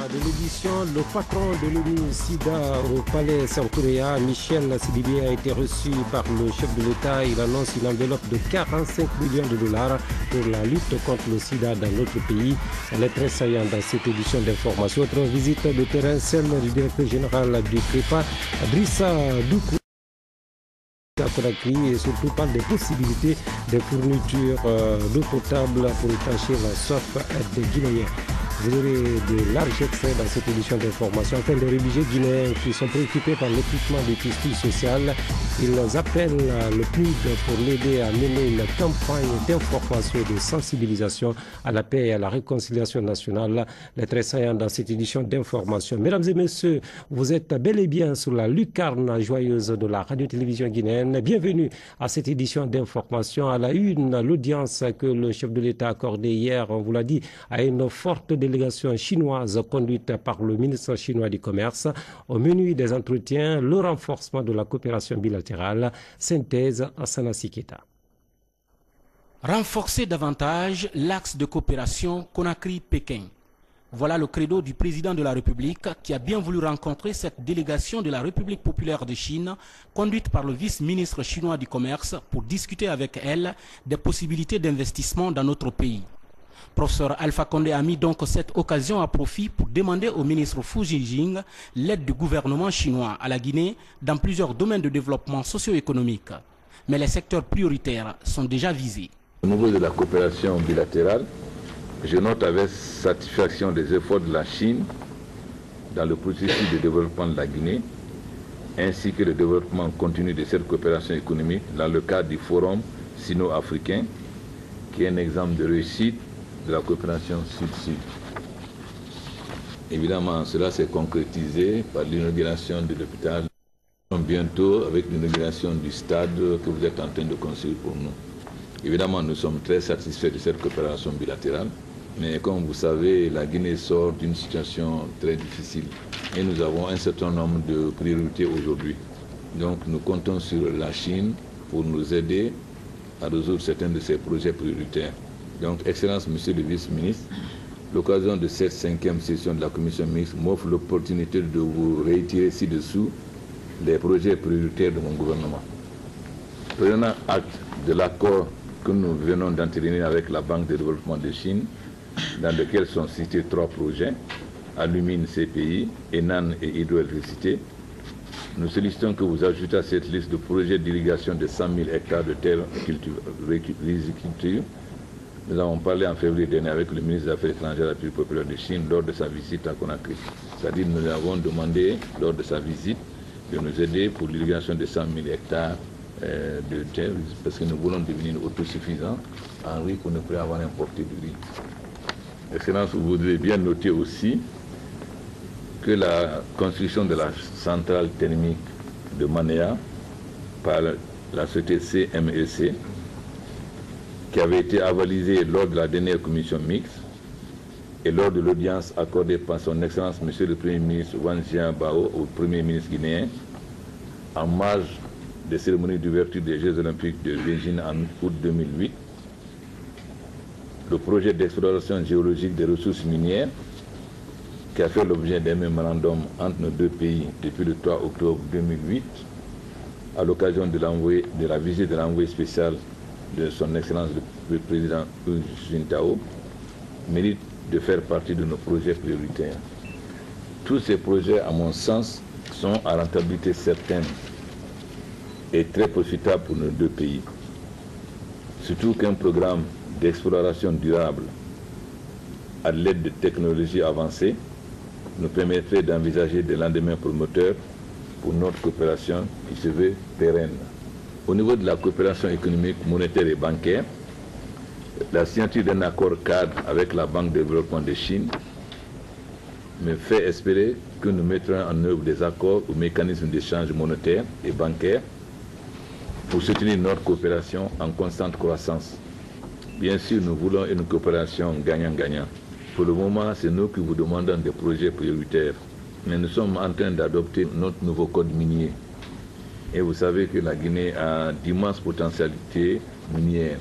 de l'édition, le patron de l'ONU-SIDA au palais Saint-Kouréa, Michel Sidibé, a été reçu par le chef de l'État. Il annonce une enveloppe de 45 millions de dollars pour la lutte contre le sida dans notre pays. Elle est très saillante dans cette édition d'information. Autre visite de terrain, celle du directeur général du CREPA, Drissa Doukou, à Conakry, et surtout parle des possibilités de fourniture d'eau potable pour étancher la soif des Guinéens. Vous aurez de larges extraits dans cette édition d'information. Enfin, les religieux guinéens qui sont préoccupés par l'équipement des tissus sociaux, ils appellent le PNUD pour l'aider à mener une campagne d'information et de sensibilisation à la paix et à la réconciliation nationale. Les très saillants dans cette édition d'information. Mesdames et messieurs, vous êtes bel et bien sur la lucarne joyeuse de la radio-télévision guinéenne. Bienvenue à cette édition d'information. À la une, l'audience que le chef de l'État a accordée hier, on vous l'a dit, à une forte délégation chinoise conduite par le ministre chinois du Commerce. Au menu des entretiens, le renforcement de la coopération bilatérale. Synthèse Asana Siketa. Renforcer davantage l'axe de coopération Conakry-Pékin. Voilà le credo du président de la République qui a bien voulu rencontrer cette délégation de la République populaire de Chine conduite par le vice-ministre chinois du Commerce pour discuter avec elle des possibilités d'investissement dans notre pays. Professeur Alpha Condé a mis donc cette occasion à profit pour demander au ministre Fu Jinjing l'aide du gouvernement chinois à la Guinée dans plusieurs domaines de développement socio-économique. Mais les secteurs prioritaires sont déjà visés. Au niveau de la coopération bilatérale, je note avec satisfaction les efforts de la Chine dans le processus de développement de la Guinée, ainsi que le développement continu de cette coopération économique dans le cadre du Forum sino-africain, qui est un exemple de réussite de la coopération sud-sud. Évidemment, cela s'est concrétisé par l'inauguration de l'hôpital, bientôt avec l'inauguration du stade que vous êtes en train de construire pour nous. Évidemment, nous sommes très satisfaits de cette coopération bilatérale, mais comme vous savez, la Guinée sort d'une situation très difficile et nous avons un certain nombre de priorités aujourd'hui. Donc nous comptons sur la Chine pour nous aider à résoudre certains de ces projets prioritaires. Donc, Excellence, Monsieur le Vice-ministre, l'occasion de cette 5e session de la Commission mixte m'offre l'opportunité de vous réitérer ci-dessous les projets prioritaires de mon gouvernement. Prenant acte de l'accord que nous venons d'entériner avec la Banque de développement de Chine, dans lequel sont cités 3 projets, Alumine, CPI, Enan et hydroélectricité, nous sollicitons que vous ajoutez à cette liste de projets d'irrigation de 100 000 hectares de terres riziculture. Nous avons parlé en février dernier avec le ministre des Affaires étrangères de la République populaire de Chine lors de sa visite à Conakry. C'est-à-dire nous lui avons demandé lors de sa visite de nous aider pour l'irrigation de 100 000 hectares de terre parce que nous voulons devenir autosuffisants en riz pour ne plus avoir importé du riz. Excellence, vous devez bien noter aussi que la construction de la centrale thermique de Manéa par la société CMEC, qui avait été avalisée lors de la dernière commission mixte et lors de l'audience accordée par son Excellence Monsieur le Premier ministre Wan Jiabao au Premier ministre guinéen en marge des cérémonies d'ouverture des Jeux olympiques de Beijing en août 2008, le projet d'exploration géologique des ressources minières qui a fait l'objet d'un mémorandum entre nos deux pays depuis le 3 octobre 2008 à l'occasion de la visite de l'envoyé spécial de son Excellence le Président Hu Jintao, mérite de faire partie de nos projets prioritaires. Tous ces projets, à mon sens, sont à rentabilité certaine et très profitables pour nos deux pays. Surtout qu'un programme d'exploration durable à l'aide de technologies avancées nous permettrait d'envisager des lendemains promoteurs pour notre coopération qui se veut pérenne. Au niveau de la coopération économique, monétaire et bancaire, la signature d'un accord cadre avec la Banque de développement de Chine me fait espérer que nous mettrons en œuvre des accords ou mécanismes d'échange monétaire et bancaire pour soutenir notre coopération en constante croissance. Bien sûr, nous voulons une coopération gagnant-gagnant. Pour le moment, c'est nous qui vous demandons des projets prioritaires. Mais nous sommes en train d'adopter notre nouveau code minier. Et vous savez que la Guinée a d'immenses potentialités minières,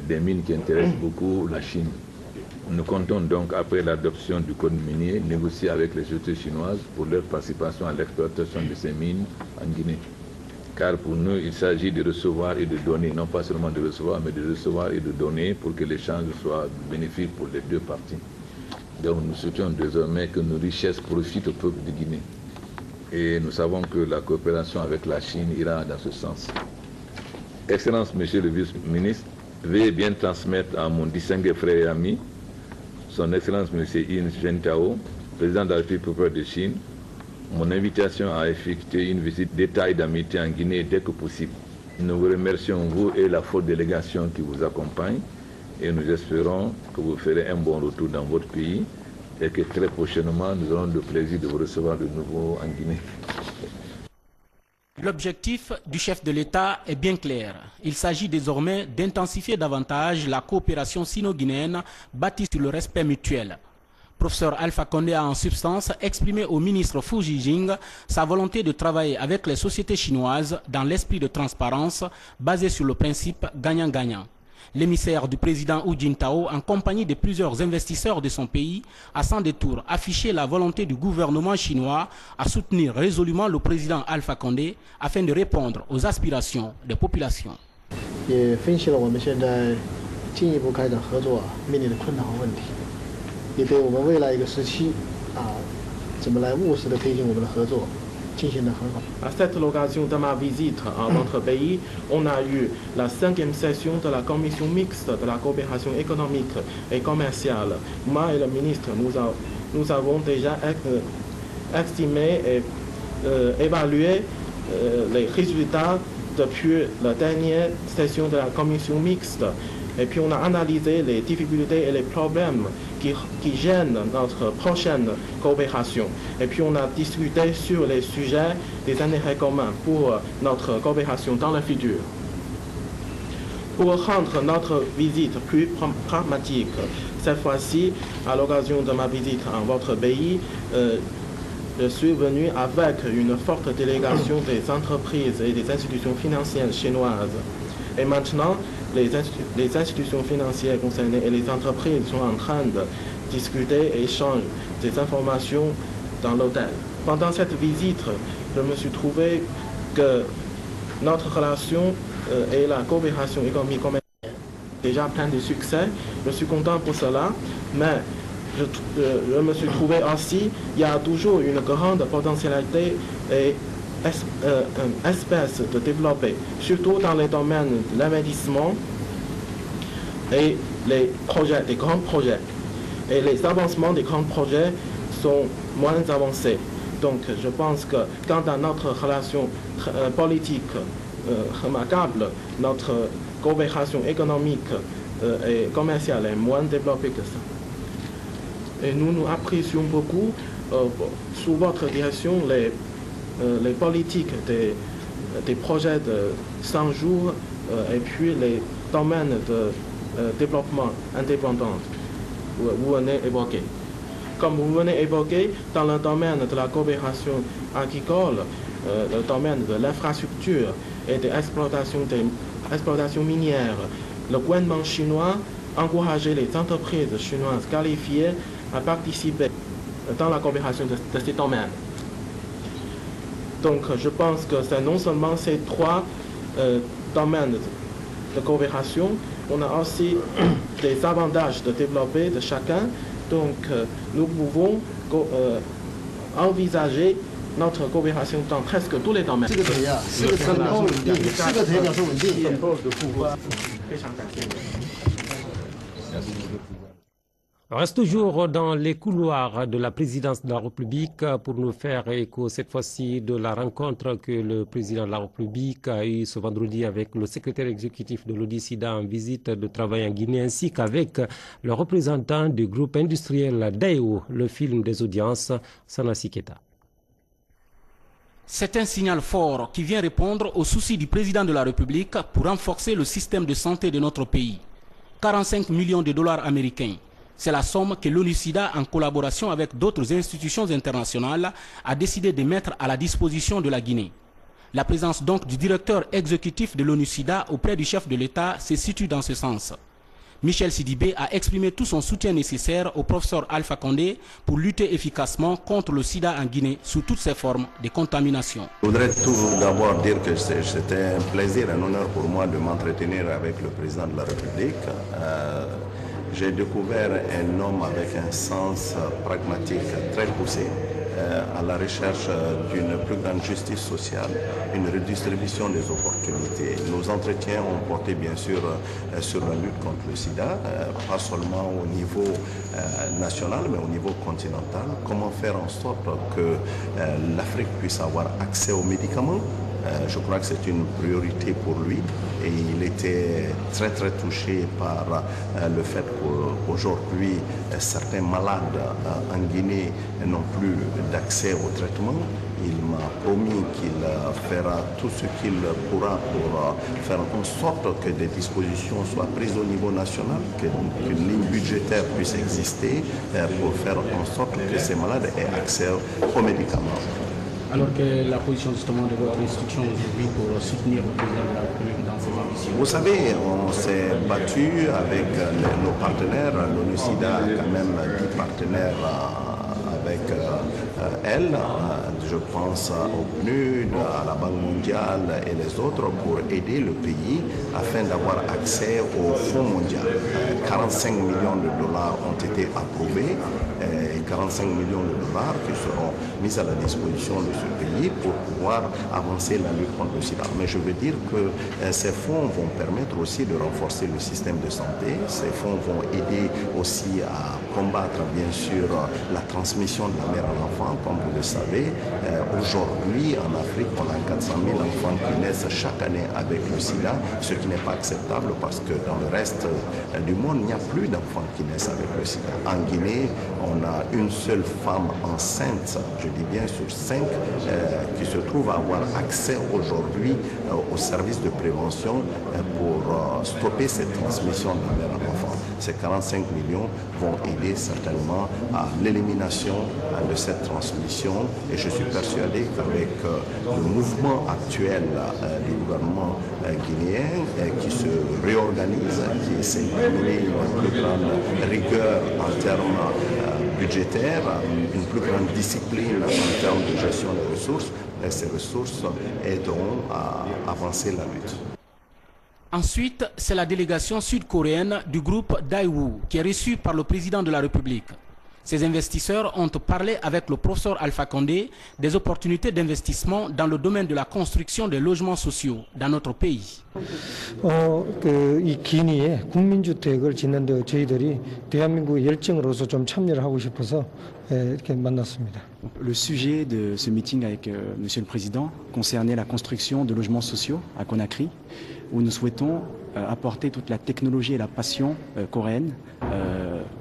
des mines qui intéressent beaucoup la Chine. Nous comptons donc, après l'adoption du code minier, négocier avec les sociétés chinoises pour leur participation à l'exploitation de ces mines en Guinée. Car pour nous, il s'agit de recevoir et de donner, non pas seulement de recevoir, mais de recevoir et de donner pour que l'échange soit bénéfique pour les deux parties. Donc nous souhaitons désormais que nos richesses profitent au peuple de Guinée. Et nous savons que la coopération avec la Chine ira dans ce sens. Excellence, Monsieur le vice-ministre, veuillez bien transmettre à mon distingué frère et ami, Son Excellence M. Yin Zhentao, président de la République populaire de Chine, mon invitation à effectuer une visite d'État et d'amitié en Guinée dès que possible. Nous vous remercions, vous et la forte délégation qui vous accompagne, et nous espérons que vous ferez un bon retour dans votre pays et que très prochainement, nous aurons le plaisir de vous recevoir de nouveau en Guinée. L'objectif du chef de l'État est bien clair. Il s'agit désormais d'intensifier davantage la coopération sino-guinéenne bâtie sur le respect mutuel. Professeur Alpha Condé a en substance exprimé au ministre Fu Jijing sa volonté de travailler avec les sociétés chinoises dans l'esprit de transparence basé sur le principe gagnant-gagnant. L'émissaire du président Hu Jintao, en compagnie de plusieurs investisseurs de son pays, a sans détour affiché la volonté du gouvernement chinois à soutenir résolument le président Alpha Condé afin de répondre aux aspirations des populations. À cette occasion de ma visite à notre pays, on a eu la 5e session de la commission mixte de la coopération économique et commerciale. Moi et le ministre, nous avons déjà estimé et évalué les résultats depuis la dernière session de la commission mixte. Et puis on a analysé les difficultés et les problèmes qui gênent notre prochaine coopération. Et puis on a discuté sur les sujets des intérêts communs pour notre coopération dans le futur. Pour rendre notre visite plus pragmatique, cette fois-ci, à l'occasion de ma visite en votre pays, je suis venu avec une forte délégation des entreprises et des institutions financières chinoises. Et maintenant, les institutions financières concernées et les entreprises sont en train de discuter et échanger des informations dans l'hôtel. Pendant cette visite, je me suis trouvé que notre relation et la coopération économique commerciale déjà plein de succès. Je suis content pour cela, mais je me suis trouvé aussi qu'il y a toujours une grande potentialité et espèce de développer, surtout dans les domaines de l'investissement et les projets, des grands projets. Et les avancements des grands projets sont moins avancés. Donc je pense que quant à notre relation politique remarquable, notre coopération économique et commerciale est moins développée que ça. Et nous apprécions beaucoup sous votre direction les politiques des projets de 100 jours et puis les domaines de développement indépendant que vous venez évoquer. Comme vous venez évoquer, dans le domaine de la coopération agricole, le domaine de l'infrastructure et de l'exploitation minière, le gouvernement chinois encourageait les entreprises chinoises qualifiées à participer dans la coopération de ces domaines. Donc je pense que c'est non seulement ces 3 domaines de coopération, on a aussi des avantages de développer de chacun. Donc nous pouvons envisager notre coopération dans presque tous les domaines. On reste toujours dans les couloirs de la présidence de la République pour nous faire écho cette fois-ci de la rencontre que le président de la République a eue ce vendredi avec le secrétaire exécutif de l'ODISIDA en visite de travail en Guinée ainsi qu'avec le représentant du groupe industriel Daewoo, le film des audiences, Sanassi Keita. C'est un signal fort qui vient répondre aux soucis du président de la République pour renforcer le système de santé de notre pays. 45 millions de dollars américains. C'est la somme que l'ONUSIDA, en collaboration avec d'autres institutions internationales, a décidé de mettre à la disposition de la Guinée. La présence donc du directeur exécutif de l'ONUSIDA auprès du chef de l'État se situe dans ce sens. Michel Sidibé a exprimé tout son soutien nécessaire au professeur Alpha Condé pour lutter efficacement contre le sida en Guinée sous toutes ses formes de contamination. Je voudrais tout d'abord dire que c'était un plaisir, un honneur pour moi de m'entretenir avec le président de la République. J'ai découvert un homme avec un sens pragmatique très poussé, à la recherche d'une plus grande justice sociale, une redistribution des opportunités. Nos entretiens ont porté bien sûr sur la lutte contre le sida, pas seulement au niveau national, mais au niveau continental. Comment faire en sorte que l'Afrique puisse avoir accès aux médicaments. Je crois que c'est une priorité pour lui et il était très touché par le fait qu'aujourd'hui certains malades en Guinée n'ont plus d'accès au traitement. Il m'a promis qu'il fera tout ce qu'il pourra pour faire en sorte que des dispositions soient prises au niveau national, qu'une ligne budgétaire puisse exister pour faire en sorte que ces malades aient accès aux médicaments. Alors que la position justement de votre institution aujourd'hui pour soutenir le président de la République dans ses ambitions? Vous savez, on s'est battu avec nos partenaires. L'ONU-SIDA a quand même 10 partenaires avec elle. Je pense au PNUD, à la Banque mondiale et les autres pour aider le pays afin d'avoir accès au Fonds mondial. 45 millions de dollars ont été approuvés. 45 millions de dollars qui seront mis à la disposition de ce pays pour pouvoir avancer la lutte contre le sida. Mais je veux dire que ces fonds vont permettre aussi de renforcer le système de santé. Ces fonds vont aider aussi à combattre bien sûr la transmission de la mère à l'enfant. Comme vous le savez, aujourd'hui en Afrique, on a 400 000 enfants qui naissent chaque année avec le sida, ce qui n'est pas acceptable parce que dans le reste du monde, il n'y a plus d'enfants qui naissent avec le sida. En Guinée, on a une seule femme enceinte, je dis bien sur 5, qui se trouve avoir accès aujourd'hui aux services de prévention pour stopper cette transmission de la mère à l'enfant. Ces 45 millions vont aider certainement à l'élimination de cette transmission et je suis persuadé qu'avec le mouvement actuel du gouvernement guinéen qui se réorganise, qui essaie d'amener une plus grande rigueur en termes budgétaires, une plus grande discipline en termes de gestion des ressources, ces ressources aideront à avancer la lutte. Ensuite, c'est la délégation sud-coréenne du groupe Daewoo qui est reçue par le président de la République. Ces investisseurs ont parlé avec le professeur Alpha Condé des opportunités d'investissement dans le domaine de la construction des logements sociaux dans notre pays. 이 기니에 국민주택을 짓는데 저희들이 대한민국의 열정으로서 좀 참여를 하고 싶어서 이렇게 만났습니다. Le sujet de ce meeting avec Monsieur le Président concernait la construction de logements sociaux à Conakry, où nous souhaitons apporter toute la technologie et la passion coréenne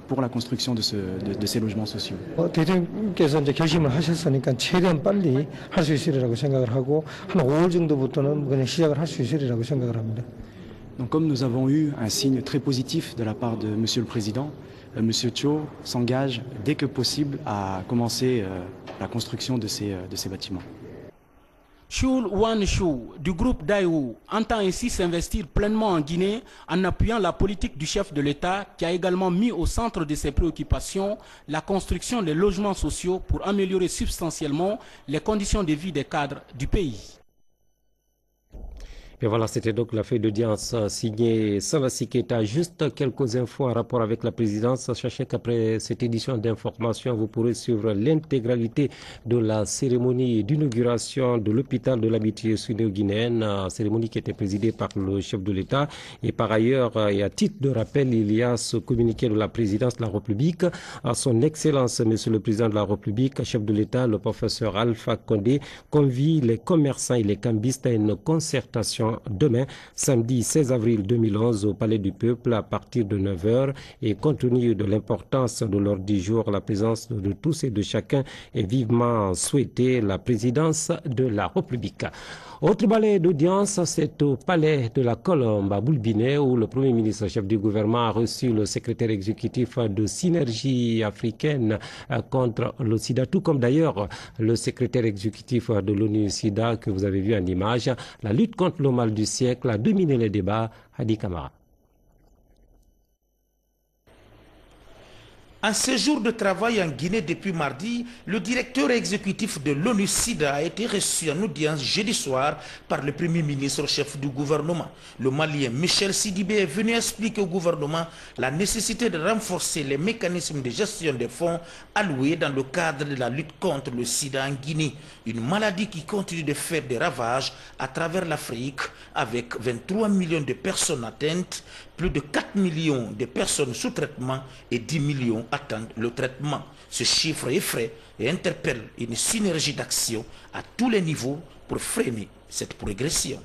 pour la construction de ces logements sociaux. 대통령께서 이제 결심을 하셨으니까 최대한 빨리 할 수 있으리라고 생각을 하고 한 5월 정도부터는 그냥 시작을 할 수 있으리라고 생각을 합니다. Donc comme nous avons eu un signe très positif de la part de Monsieur le Président, Monsieur Cho s'engage dès que possible à commencer la construction de ces bâtiments. Chul Wan-Chou du groupe Daewoo entend ainsi s'investir pleinement en Guinée en appuyant la politique du chef de l'État qui a également mis au centre de ses préoccupations la construction des logements sociaux pour améliorer substantiellement les conditions de vie des cadres du pays. Et voilà, c'était donc la feuille d'audience signée Salassi Keita. Juste quelques infos en rapport avec la présidence. Sachez qu'après cette édition d'information, vous pourrez suivre l'intégralité de la cérémonie d'inauguration de l'hôpital de l'amitié sud-guinéenne, cérémonie qui était présidée par le chef de l'État. Et par ailleurs, et à titre de rappel, il y a ce communiqué de la présidence de la République à son Excellence, Monsieur le Président de la République, chef de l'État, le professeur Alpha Condé, convie les commerçants et les cambistes à une concertation demain, samedi 16 avril 2011, au Palais du Peuple à partir de 9h. Et compte tenu de l'importance de l'ordre du jour, la présence de tous et de chacun est vivement souhaitée, la présidence de la République. Autre balai d'audience, c'est au Palais de la Colombe à Boulbinet où le Premier ministre, chef du gouvernement, a reçu le secrétaire exécutif de Synergie africaine contre le sida, tout comme d'ailleurs le secrétaire exécutif de l'ONU-SIDA que vous avez vu en image. La lutte contre le mal du siècle a dominé les débats. Hadi Kamara. En séjour de travail en Guinée depuis mardi, le directeur exécutif de l'ONU-SIDA a été reçu en audience jeudi soir par le Premier ministre chef du gouvernement. Le Malien Michel Sidibé est venu expliquer au gouvernement la nécessité de renforcer les mécanismes de gestion des fonds alloués dans le cadre de la lutte contre le sida en Guinée, une maladie qui continue de faire des ravages à travers l'Afrique avec 23 millions de personnes atteintes, plus de 4 millions de personnes sous traitement et 10 millions attendent le traitement. Ce chiffre effraie et interpelle une synergie d'action à tous les niveaux pour freiner cette progression.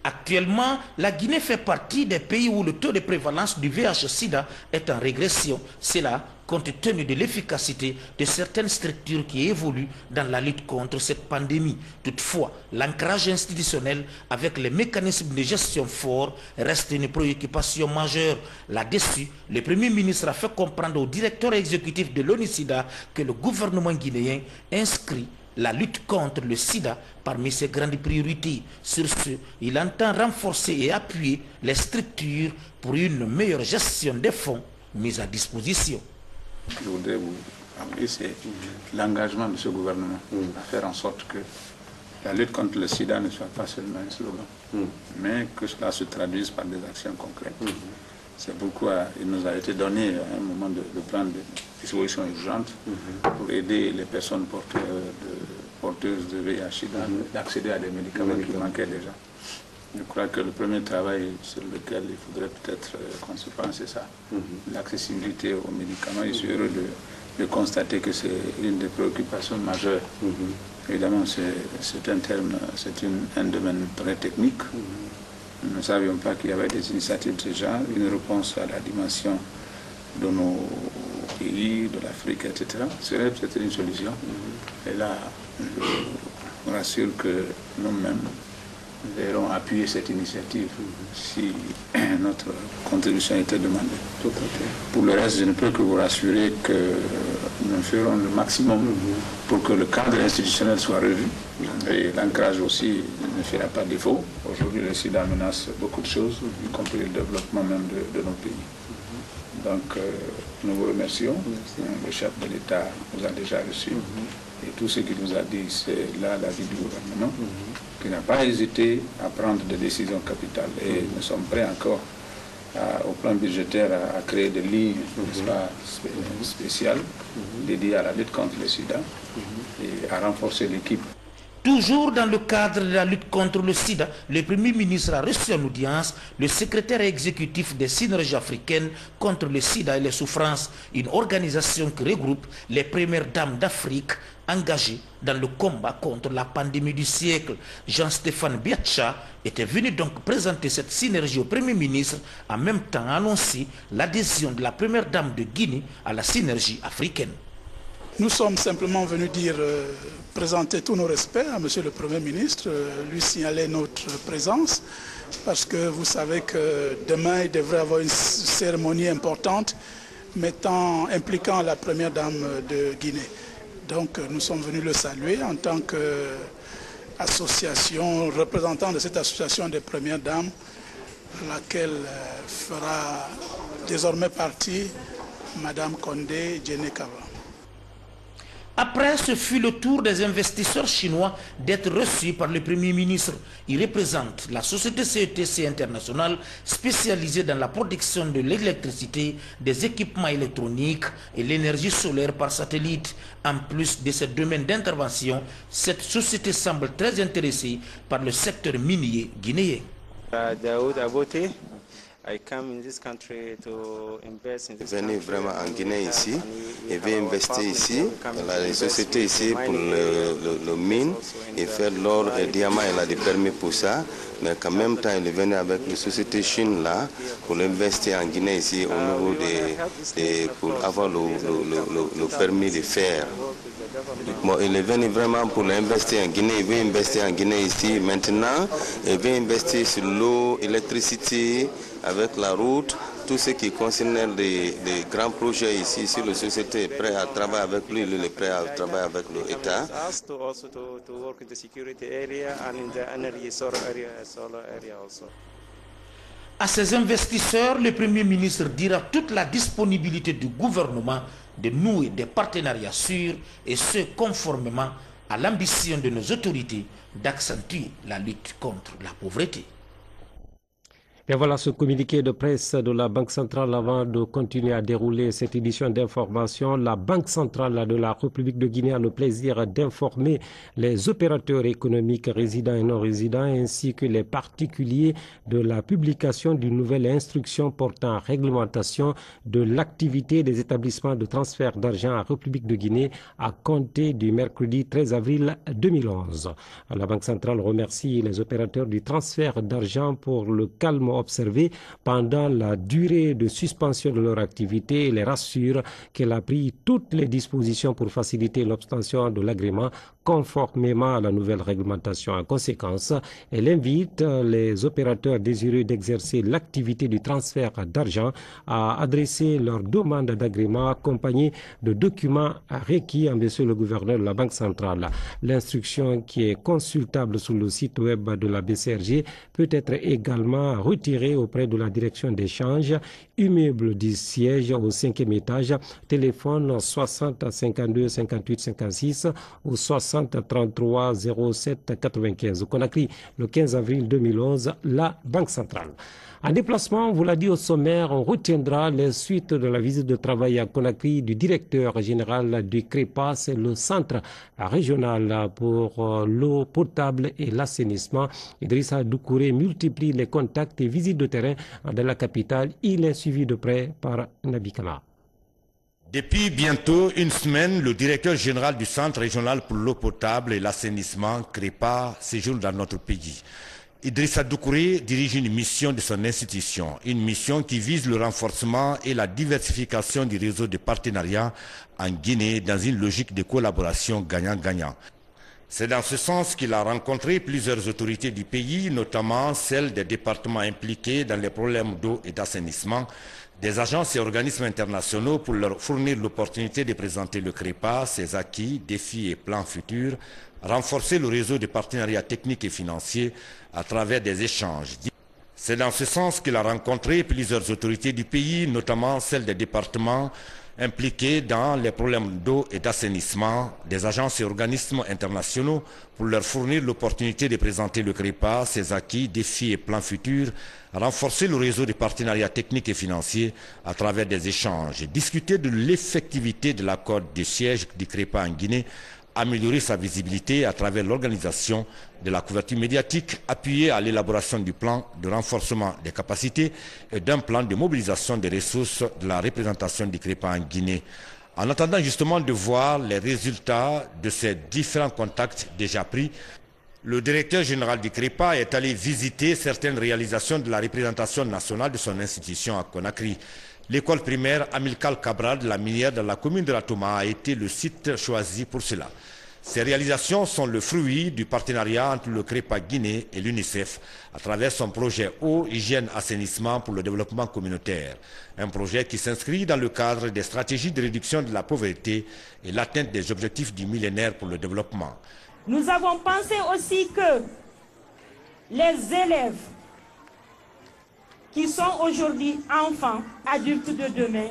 Actuellement, la Guinée fait partie des pays où le taux de prévalence du VIH-Sida est en régression. C'est là, compte tenu de l'efficacité de certaines structures qui évoluent dans la lutte contre cette pandémie. Toutefois, l'ancrage institutionnel avec les mécanismes de gestion forts reste une préoccupation majeure. Là-dessus, le Premier ministre a fait comprendre au directeur exécutif de l'ONU-SIDA que le gouvernement guinéen inscrit la lutte contre le sida parmi ses grandes priorités. Sur ce, il entend renforcer et appuyer les structures pour une meilleure gestion des fonds mis à disposition. Je voudrais vous rappeler, c'est l'engagement de ce gouvernement à faire en sorte que la lutte contre le sida ne soit pas seulement un slogan, mais que cela se traduise par des actions concrètes. C'est pourquoi il nous a été donné à un moment de prendre des dispositions urgentes pour aider les personnes porteuses de VIH-Sida d'accéder à des médicaments qui manquaient déjà. Je crois que le premier travail sur lequel il faudrait peut-être qu'on se pense, c'est ça, l'accessibilité aux médicaments. Je suis heureux de constater que c'est une des préoccupations majeures. Évidemment, c'est un terme, c'est un domaine très technique. Nous ne savions pas qu'il y avait des initiatives de ce genre, une réponse à la dimension de nos pays, de l'Afrique, etc. serait peut-être une solution. Et là, je vous rassure que nous-mêmes verrons appuyer cette initiative si notre contribution était demandée. Pour le reste, je ne peux que vous rassurer que nous ferons le maximum pour que le cadre institutionnel soit revu. Et l'ancrage aussi ne fera pas défaut. Aujourd'hui, le sida menace beaucoup de choses, y compris le développement même de nos pays. Donc, nous vous remercions. Le chef de l'État nous a déjà reçus. Et tout ce qu'il nous a dit, c'est là l'avis du gouvernement, qui n'a pas hésité à prendre des décisions capitales. Et nous sommes prêts encore, au plan budgétaire, à créer des lignes spéciales dédiées à la lutte contre le sida et à renforcer l'équipe. Toujours dans le cadre de la lutte contre le sida, le Premier ministre a reçu en audience le secrétaire exécutif des synergies africaines contre le sida et les souffrances, une organisation qui regroupe les premières dames d'Afrique engagées dans le combat contre la pandémie du siècle. Jean-Stéphane Biacha était venu donc présenter cette synergie au Premier ministre, en même temps annoncer l'adhésion de la première dame de Guinée à la synergie africaine. Nous sommes simplement venus présenter tous nos respects à Monsieur le Premier ministre, lui signaler notre présence, parce que vous savez que demain, il devrait y avoir une cérémonie importante impliquant la première dame de Guinée. Donc nous sommes venus le saluer en tant qu'association, représentant de cette association des premières dames, laquelle fera désormais partie Madame Condé Djenekava. Après, ce fut le tour des investisseurs chinois d'être reçus par le Premier ministre. Il représente la société CETC internationale spécialisée dans la production de l'électricité, des équipements électroniques et l'énergie solaire par satellite. En plus de ce domaine d'intervention, cette société semble très intéressée par le secteur minier guinéen. Venir vraiment en Guinée ici et veut investir ici, la société ici pour le mine et faire l'or et diamant, elle a des permis pour ça, mais qu'en même temps il est venu avec la société Chine là pour investir en Guinée ici au niveau pour avoir le permis de faire. Bon, il est venu vraiment pour investir en Guinée, il veut investir en Guinée ici maintenant, il veut investir sur l'eau, l'électricité, avec la route, tout ce qui concerne les grands projets ici, si la société est prête à travailler avec lui, il est prêt à travailler avec l'État. À ces investisseurs, le Premier ministre dira toute la disponibilité du gouvernement de nouer des partenariats sûrs et ce conformément à l'ambition de nos autorités d'accentuer la lutte contre la pauvreté. Et voilà ce communiqué de presse de la Banque centrale avant de continuer à dérouler cette édition d'information. La Banque centrale de la République de Guinée a le plaisir d'informer les opérateurs économiques résidents et non résidents ainsi que les particuliers de la publication d'une nouvelle instruction portant réglementation de l'activité des établissements de transfert d'argent à République de Guinée à compter du mercredi 13 avril 2011. La Banque centrale remercie les opérateurs du transfert d'argent pour le calme observé pendant la durée de suspension de leur activité et les rassure qu'elle a pris toutes les dispositions pour faciliter l'obtention de l'agrément conformément à la nouvelle réglementation. En conséquence, elle invite les opérateurs désireux d'exercer l'activité du transfert d'argent à adresser leur demande d'agrément accompagnée de documents requis à monsieur le gouverneur de la Banque centrale. L'instruction qui est consultable sur le site web de la BCRG peut être également retirée auprès de la direction d'échange, immeuble du siège au 5e étage, téléphone 60 52 58 56 ou 60 33 07 95. Conakry, le 15 avril 2011, la Banque centrale. En déplacement, on vous l'a dit au sommaire, on retiendra les suites de la visite de travail à Conakry du directeur général du CREPA, c'est le centre régional pour l'eau potable et l'assainissement. Idrissa Doucouré multiplie les contacts et visites de terrain dans la capitale. Il est suivi de près par Nabi Kama. Depuis bientôt une semaine, le directeur général du Centre régional pour l'eau potable et l'assainissement, CREPA, séjourne dans notre pays. Idrissa Doucouré dirige une mission de son institution, une mission qui vise le renforcement et la diversification du réseau de partenariats en Guinée dans une logique de collaboration gagnant-gagnant. C'est dans ce sens qu'il a rencontré plusieurs autorités du pays, notamment celles des départements impliqués dans les problèmes d'eau et d'assainissement, des agences et organismes internationaux pour leur fournir l'opportunité de présenter le CREPA, ses acquis, défis et plans futurs, renforcer le réseau de partenariats techniques et financiers à travers des échanges. C'est dans ce sens qu'il a rencontré plusieurs autorités du pays, notamment celles des départements impliqués dans les problèmes d'eau et d'assainissement, des agences et organismes internationaux pour leur fournir l'opportunité de présenter le CREPA, ses acquis, défis et plans futurs, renforcer le réseau de partenariats techniques et financiers à travers des échanges, discuter de l'effectivité de l'accord de siège du CREPA en Guinée, améliorer sa visibilité à travers l'organisation de la couverture médiatique, appuyer à l'élaboration du plan de renforcement des capacités et d'un plan de mobilisation des ressources de la représentation du CREPA en Guinée. En attendant justement de voir les résultats de ces différents contacts déjà pris, le directeur général du CREPA est allé visiter certaines réalisations de la représentation nationale de son institution à Conakry. L'école primaire Amilcar Cabral de la Minière dans la commune de la Toma a été le site choisi pour cela. Ces réalisations sont le fruit du partenariat entre le CREPA Guinée et l'UNICEF à travers son projet Eau, Hygiène, Assainissement pour le développement communautaire. Un projet qui s'inscrit dans le cadre des stratégies de réduction de la pauvreté et l'atteinte des objectifs du millénaire pour le développement. Nous avons pensé aussi que les élèves qui sont aujourd'hui enfants, adultes de demain,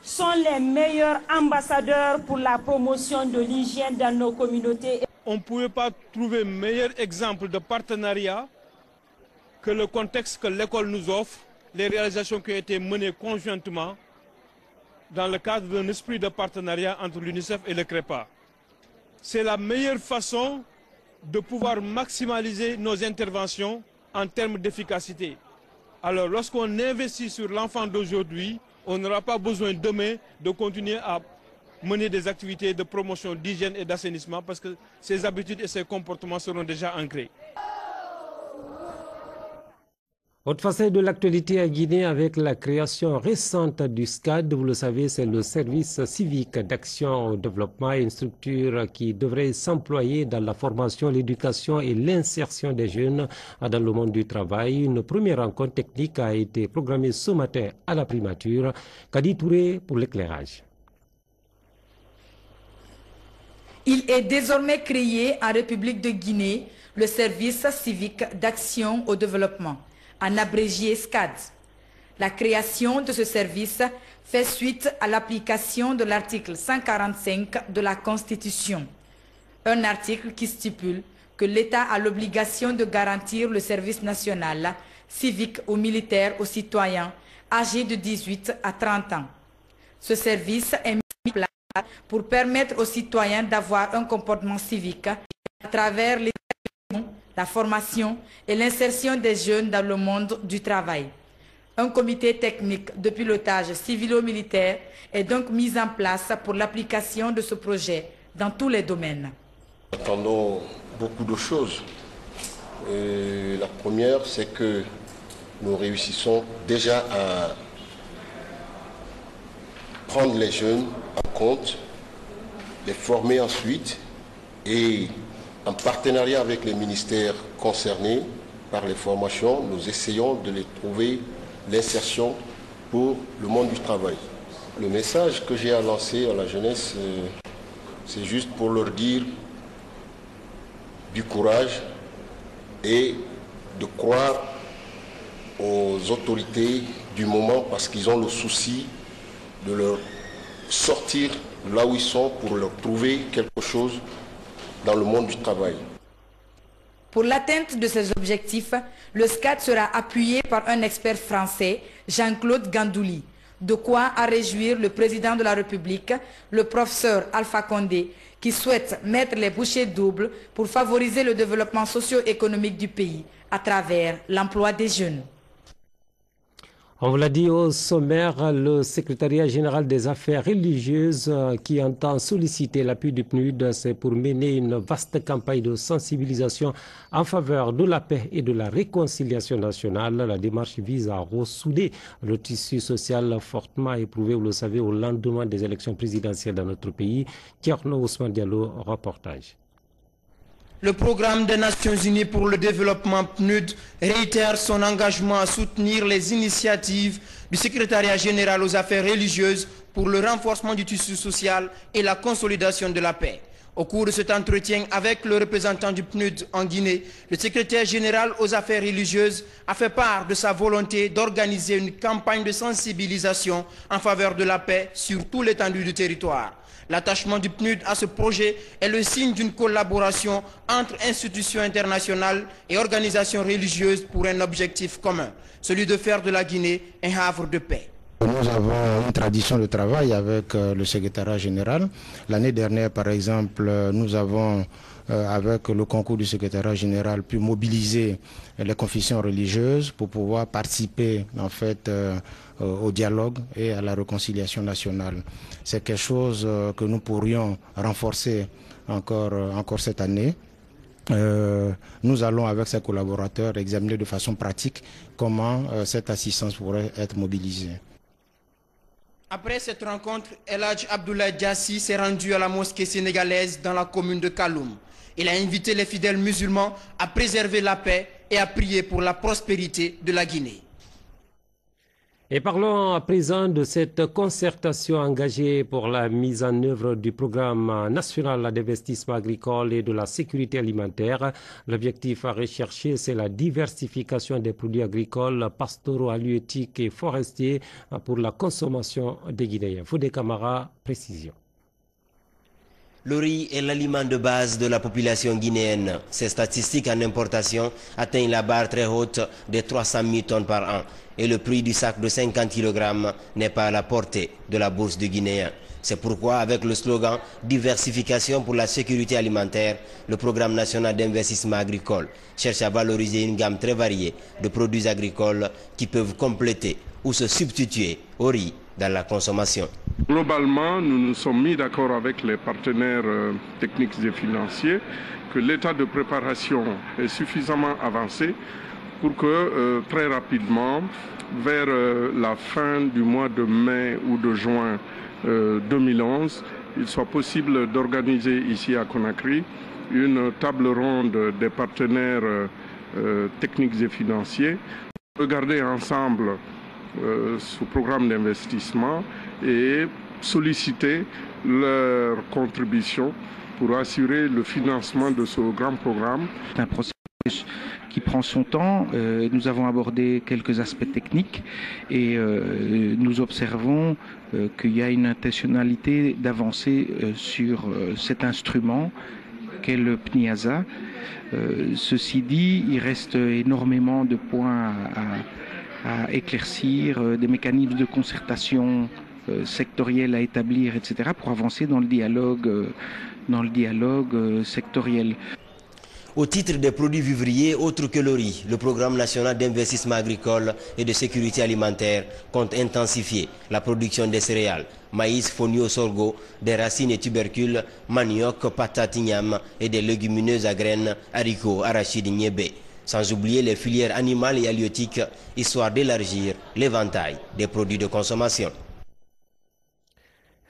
sont les meilleurs ambassadeurs pour la promotion de l'hygiène dans nos communautés. On ne pouvait pas trouver meilleur exemple de partenariat que le contexte que l'école nous offre, les réalisations qui ont été menées conjointement dans le cadre d'un esprit de partenariat entre l'UNICEF et le CREPA. C'est la meilleure façon de pouvoir maximaliser nos interventions en termes d'efficacité. Alors, lorsqu'on investit sur l'enfant d'aujourd'hui, on n'aura pas besoin demain de continuer à mener des activités de promotion d'hygiène et d'assainissement parce que ces habitudes et ces comportements seront déjà ancrés. Autre facette de l'actualité à Guinée avec la création récente du SCAD. Vous le savez, c'est le service civique d'action au développement, une structure qui devrait s'employer dans la formation, l'éducation et l'insertion des jeunes dans le monde du travail. Une première rencontre technique a été programmée ce matin à la primature. Kadi Touré pour l'éclairage. Il est désormais créé en République de Guinée le service civique d'action au développement. en abrégé SCAD. La création de ce service fait suite à l'application de l'article 145 de la Constitution. Un article qui stipule que l'État a l'obligation de garantir le service national, civique ou militaire aux citoyens âgés de 18 à 30 ans. Ce service est mis en place pour permettre aux citoyens d'avoir un comportement civique à travers l'éducation, la formation et l'insertion des jeunes dans le monde du travail. Un comité technique de pilotage civilo-militaire est donc mis en place pour l'application de ce projet dans tous les domaines. Nous attendons beaucoup de choses. Et la première, c'est que nous réussissons déjà à prendre les jeunes en compte, les former ensuite et en partenariat avec les ministères concernés par les formations, nous essayons de les trouver l'insertion pour le monde du travail. Le message que j'ai à lancer à la jeunesse, c'est juste pour leur dire du courage et de croire aux autorités du moment parce qu'ils ont le souci de leur sortir là où ils sont pour leur trouver quelque chose dans le monde du travail. Pour l'atteinte de ces objectifs, le SCAD sera appuyé par un expert français, Jean-Claude Gandouli. De quoi à réjouir le président de la République, le professeur Alpha Condé, qui souhaite mettre les bouchées doubles pour favoriser le développement socio-économique du pays à travers l'emploi des jeunes. On vous l'a dit au sommaire, le secrétariat général des affaires religieuses qui entend solliciter l'appui du PNUD, c'est pour mener une vaste campagne de sensibilisation en faveur de la paix et de la réconciliation nationale. La démarche vise à ressouder le tissu social fortement éprouvé, vous le savez, au lendemain des élections présidentielles dans notre pays. Thierno Ousmane Diallo, reportage. Le programme des Nations Unies pour le développement PNUD réitère son engagement à soutenir les initiatives du secrétariat général aux affaires religieuses pour le renforcement du tissu social et la consolidation de la paix. Au cours de cet entretien avec le représentant du PNUD en Guinée, le secrétaire général aux affaires religieuses a fait part de sa volonté d'organiser une campagne de sensibilisation en faveur de la paix sur tout l'étendue du territoire. L'attachement du PNUD à ce projet est le signe d'une collaboration entre institutions internationales et organisations religieuses pour un objectif commun, celui de faire de la Guinée un havre de paix. Nous avons une tradition de travail avec le secrétariat général. L'année dernière, par exemple, nous avons, avec le concours du secrétariat général, pu mobiliser les confessions religieuses pour pouvoir participer en fait au dialogue et à la réconciliation nationale. C'est quelque chose que nous pourrions renforcer encore cette année. Nous allons avec ces collaborateurs examiner de façon pratique comment cette assistance pourrait être mobilisée. Après cette rencontre, El Hadj Abdoulaye Diassi s'est rendu à la mosquée sénégalaise dans la commune de Kaloum. Il a invité les fidèles musulmans à préserver la paix et à prier pour la prospérité de la Guinée. Et parlons à présent de cette concertation engagée pour la mise en œuvre du programme national d'investissement agricole et de la sécurité alimentaire. L'objectif à rechercher, c'est la diversification des produits agricoles, pastoraux, halieutiques et forestiers pour la consommation des Guinéens. Fodé Camara, précision. Le riz est l'aliment de base de la population guinéenne. Ces statistiques en importation atteignent la barre très haute des 300 000 tonnes par an. Et le prix du sac de 50 kg n'est pas à la portée de la bourse du Guinéen. C'est pourquoi, avec le slogan « Diversification pour la sécurité alimentaire », le programme national d'investissement agricole cherche à valoriser une gamme très variée de produits agricoles qui peuvent compléter ou se substituer au riz dans la consommation. Globalement, nous nous sommes mis d'accord avec les partenaires techniques et financiers que l'état de préparation est suffisamment avancé pour que très rapidement, vers la fin du mois de mai ou de juin 2011, il soit possible d'organiser ici à Conakry une table ronde des partenaires techniques et financiers, regarder ensemble ce programme d'investissement et solliciter leur contribution pour assurer le financement de ce grand programme. Un processus qui prend son temps. Nous avons abordé quelques aspects techniques et nous observons qu'il y a une intentionnalité d'avancer sur cet instrument qu'est le PNIASA. Ceci dit, il reste énormément de points à éclaircir, des mécanismes de concertation sectorielle à établir, etc., pour avancer dans le dialogue sectoriel. Au titre des produits vivriers autres que le riz, le programme national d'investissement agricole et de sécurité alimentaire compte intensifier la production des céréales, maïs, fonio, sorgho, des racines et tubercules, manioc, patates, igname et des légumineuses à graines, haricots, arachides, niébé. Sans oublier les filières animales et halieutiques, histoire d'élargir l'éventail des produits de consommation.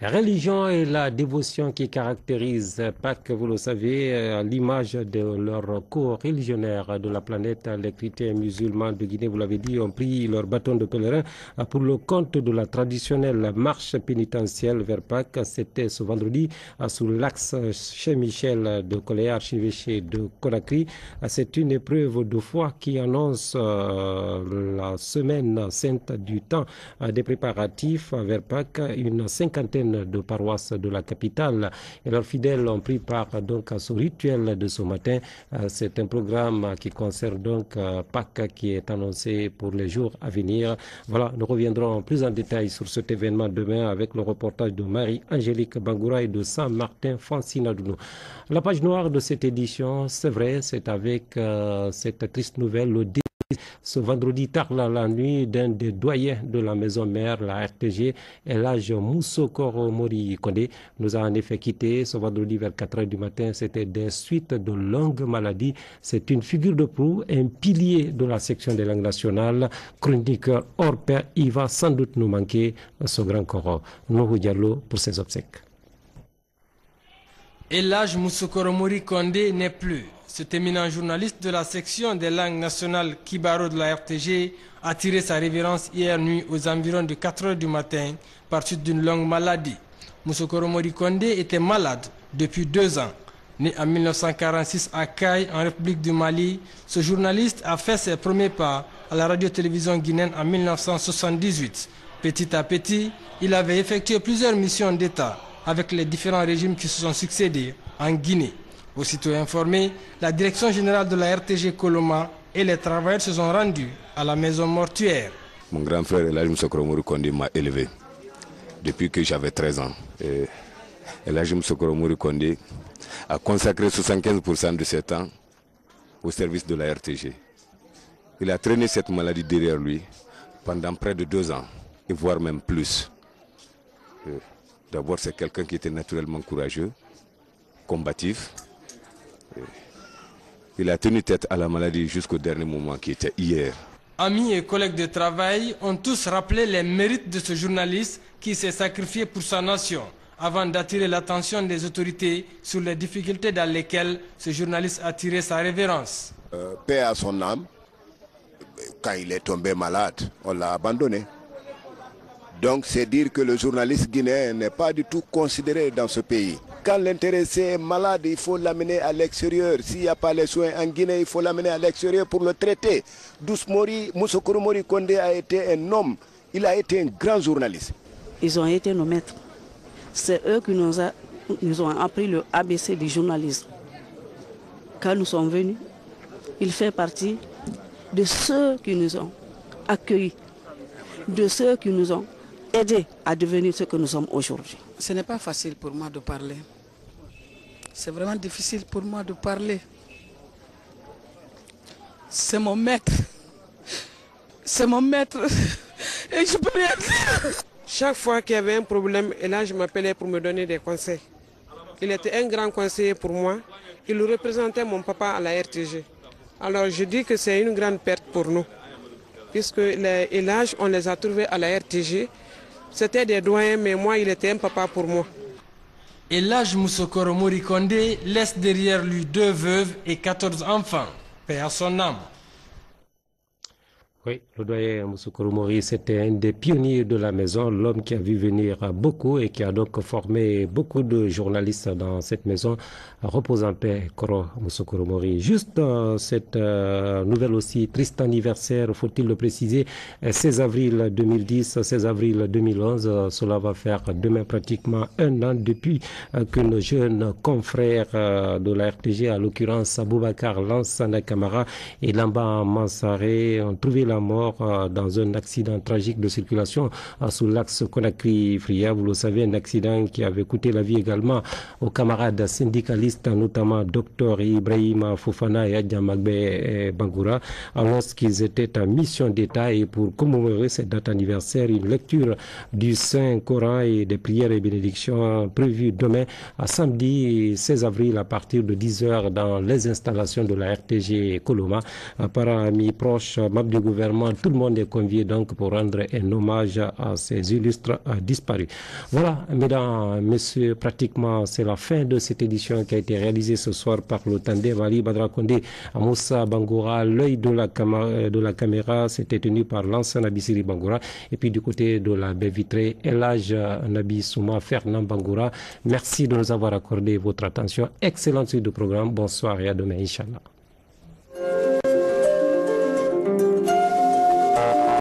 La religion et la dévotion qui caractérisent Pâques, vous le savez, à l'image de leurs co-religionnaires de la planète, les chrétiens musulmans de Guinée, vous l'avez dit, ont pris leur bâton de pèlerin pour le compte de la traditionnelle marche pénitentielle vers Pâques. C'était ce vendredi sous l'axe chez Michel de Collé, archevêché de Conakry. C'est une épreuve de foi qui annonce la semaine sainte du temps des préparatifs vers Pâques. Une cinquantaine de paroisses de la capitale et leurs fidèles ont pris part donc à ce rituel de ce matin. C'est un programme qui concerne donc Pâques qui est annoncé pour les jours à venir. Voilà, nous reviendrons plus en détail sur cet événement demain avec le reportage de Marie-Angélique Bangoura et de Saint-Martin Fancinadounou. La page noire de cette édition, c'est vrai, c'est avec cette triste nouvelle, le ce vendredi tard la nuit d'un des doyens de la maison mère, la RTG, Elhadj Moussokoro Mori Kondé, nous a en effet quitté ce vendredi vers 4 h du matin. C'était des suites de longues maladies. C'est une figure de proue, un pilier de la section des langues nationales, chroniqueur hors pair. Il va sans doute nous manquer ce grand corps. Nohou Diallo pour ses obsèques. Elhadj Moussokoro Mori Kondé n'est plus. Cet éminent journaliste de la section des langues nationales Kibaro de la RTG a tiré sa révérence hier nuit aux environs de 4 h du matin par suite d'une longue maladie. Moussokoro Mori Kondé était malade depuis 2 ans. Né en 1946 à Caille, en République du Mali, ce journaliste a fait ses premiers pas à la radio-télévision guinéenne en 1978. Petit à petit, il avait effectué plusieurs missions d'État avec les différents régimes qui se sont succédés en Guinée. Aussitôt informé, la direction générale de la RTG Koloma et les travailleurs se sont rendus à la maison mortuaire. Mon grand frère Elhadj Moussokoro Mori Kondé m'a élevé depuis que j'avais 13 ans. Et Elhadj Moussokoro Mori Kondé a consacré 75% de ses temps au service de la RTG. Il a traîné cette maladie derrière lui pendant près de 2 ans, et voire même plus. D'abord, c'est quelqu'un qui était naturellement courageux, combatif. Il a tenu tête à la maladie jusqu'au dernier moment qui était hier. Amis et collègues de travail ont tous rappelé les mérites de ce journaliste qui s'est sacrifié pour sa nation avant d'attirer l'attention des autorités sur les difficultés dans lesquelles ce journaliste a tiré sa révérence. Paix à son âme, quand il est tombé malade, on l'a abandonné. Donc c'est dire que le journaliste guinéen n'est pas du tout considéré dans ce pays. Quand l'intéressé est malade, il faut l'amener à l'extérieur. S'il n'y a pas les soins en Guinée, il faut l'amener à l'extérieur pour le traiter. Moussokoro Mori Kondé a été un homme, il a été un grand journaliste. Ils ont été nos maîtres. C'est eux qui nous ont appris le ABC du journalisme. Quand nous sommes venus, il fait partie de ceux qui nous ont accueillis, de ceux qui nous ont aidés à devenir ce que nous sommes aujourd'hui. Ce n'est pas facile pour moi de parler. C'est vraiment difficile pour moi de parler. C'est mon maître. C'est mon maître. Et je peux rien dire. Chaque fois qu'il y avait un problème, et là je m'appelais pour me donner des conseils. Il était un grand conseiller pour moi. Il représentait mon papa à la RTG. Alors je dis que c'est une grande perte pour nous. Puisque les Elhadj, on les a trouvés à la RTG. C'était des doyens, mais moi, il était un papa pour moi. Elhadj Moussokoro Mori Kondé laisse derrière lui 2 veuves et 14 enfants. Paix à son âme. Oui, le doyen Moussoukourou Mori, c'était un des pionniers de la maison, l'homme qui a vu venir beaucoup et qui a donc formé beaucoup de journalistes dans cette maison. Repose en paix, Koro Moussoukourou Mori. Juste cette nouvelle aussi, triste anniversaire, faut-il le préciser, 16 avril 2010, 16 avril 2011, cela va faire demain pratiquement un an depuis que nos jeunes confrères de la RTG, à l'occurrence Aboubacar Lansana Camara et Lamba Mansaré, ont trouvé la mort dans un accident tragique de circulation sous l'axe Conakry-Fria. Vous le savez, un accident qui avait coûté la vie également aux camarades syndicalistes, notamment Dr Ibrahima Fofana et Adja Magbe Bangoura, lorsqu'ils étaient en mission d'État. Et pour commémorer cette date anniversaire, une lecture du Saint-Coran et des prières et bénédictions prévues demain, à samedi 16 avril, à partir de 10h dans les installations de la RTG Koloma. Par amis proches, membres du gouvernement, tout le monde est convié donc pour rendre un hommage à ces illustres disparus. Voilà, mesdames, messieurs, pratiquement c'est la fin de cette édition qui a été réalisée ce soir par le tandem Ali Badra Kondé, Moussa Bangoura. L'œil de la caméra s'était tenu par l'ancien Abissiri Bangoura, et puis du côté de la baie vitrée, Elhaj Nabi Souma, Fernand Bangoura. Merci de nous avoir accordé votre attention. Excellente suite de programme. Bonsoir et à demain, Inch'Allah.